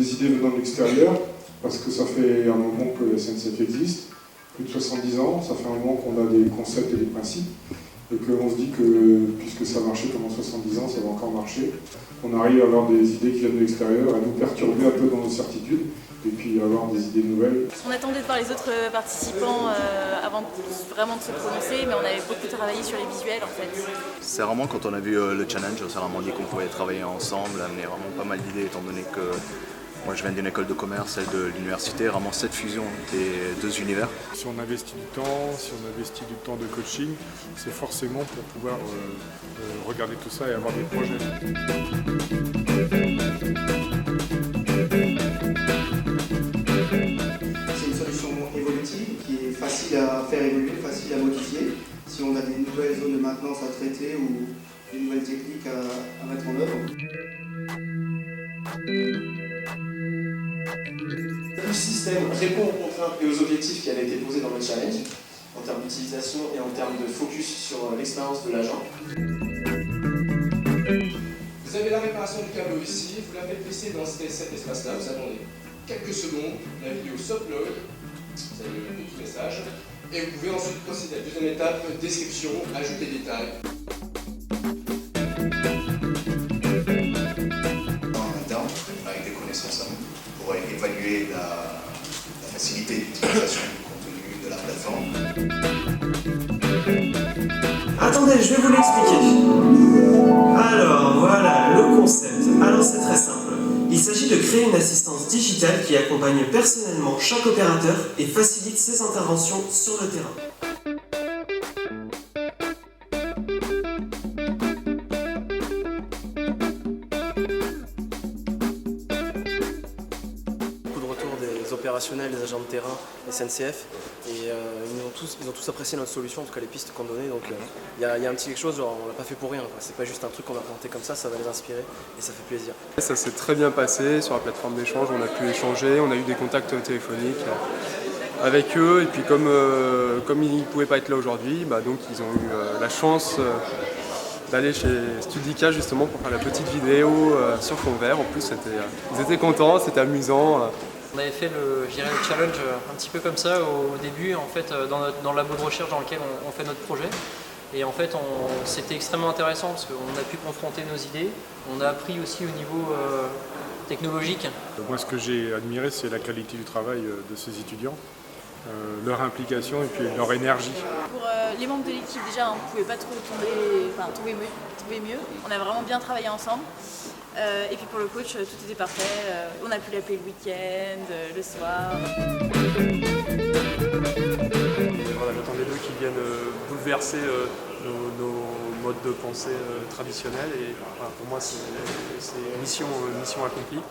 des idées venant de l'extérieur, parce que ça fait un moment que la SNCF existe, plus de 70 ans, ça fait un moment qu'on a des concepts et des principes, et qu'on se dit que, puisque ça a marché pendant 70 ans, ça va encore marcher. On arrive à avoir des idées qui viennent de l'extérieur, à nous perturber un peu dans nos certitudes, et puis à avoir des idées nouvelles. On attendait de voir les autres participants avant vraiment de se prononcer, mais on avait beaucoup travaillé sur les visuels en fait. C'est vraiment quand on a vu le challenge, on s'est vraiment dit qu'on pouvait travailler ensemble, amener vraiment pas mal d'idées étant donné que moi je viens d'une école de commerce, celle de l'université, vraiment cette fusion des deux univers. Si on investit du temps, si on investit du temps de coaching, c'est forcément pour pouvoir regarder tout ça et avoir des projets. C'est une solution évolutive qui est facile à faire évoluer, facile à modifier. Si on a des nouvelles zones de maintenance à traiter ou des nouvelles techniques à mettre en œuvre. Le système répond aux contraintes et aux objectifs qui avaient été posés dans le challenge, en termes d'utilisation et en termes de focus sur l'expérience de l'agent. Vous avez la réparation du câble ici, vous la faites glisser dans cet espace-là, vous attendez quelques secondes, la vidéo s'upload, vous avez le petit message, et vous pouvez ensuite procéder à la deuxième étape, description, ajout des détails. Avec des connaissances à nous pour évaluer la facilité d'utilisation du contenu de la plateforme. Attendez, je vais vous l'expliquer. Alors voilà le concept. Alors c'est très simple. Il s'agit de créer une assistance digitale qui accompagne personnellement chaque opérateur et facilite ses interventions sur le terrain. Opérationnels, les agents de terrain, SNCF, et ils ont tous apprécié notre solution, en tout cas les pistes qu'on donnait, donc il y a un petit quelque chose, genre, on l'a pas fait pour rien, c'est pas juste un truc qu'on a planté comme ça va les inspirer et ça fait plaisir. Ça s'est très bien passé sur la plateforme d'échange, on a pu échanger, on a eu des contacts téléphoniques avec eux, et puis comme ils ne pouvaient pas être là aujourd'hui, donc ils ont eu la chance d'aller chez Studica justement pour faire la petite vidéo sur fond vert. En plus ils étaient contents, c'était amusant. On avait fait le challenge un petit peu comme ça au début, en fait, dans le labo de recherche dans lequel on fait notre projet. Et en fait, c'était extrêmement intéressant parce qu'on a pu confronter nos idées. On a appris aussi au niveau technologique. Moi, ce que j'ai admiré, c'est la qualité du travail de ces étudiants, leur implication et puis leur énergie. Pour les membres de l'équipe, déjà, on ne pouvait pas trop trouver mieux. On a vraiment bien travaillé ensemble. Et puis pour le coach, tout était parfait. On a pu l'appeler le week-end, le soir. Voilà, j'attendais d'eux qui viennent bouleverser nos modes de pensée traditionnels. Et voilà, pour moi, c'est mission accomplie.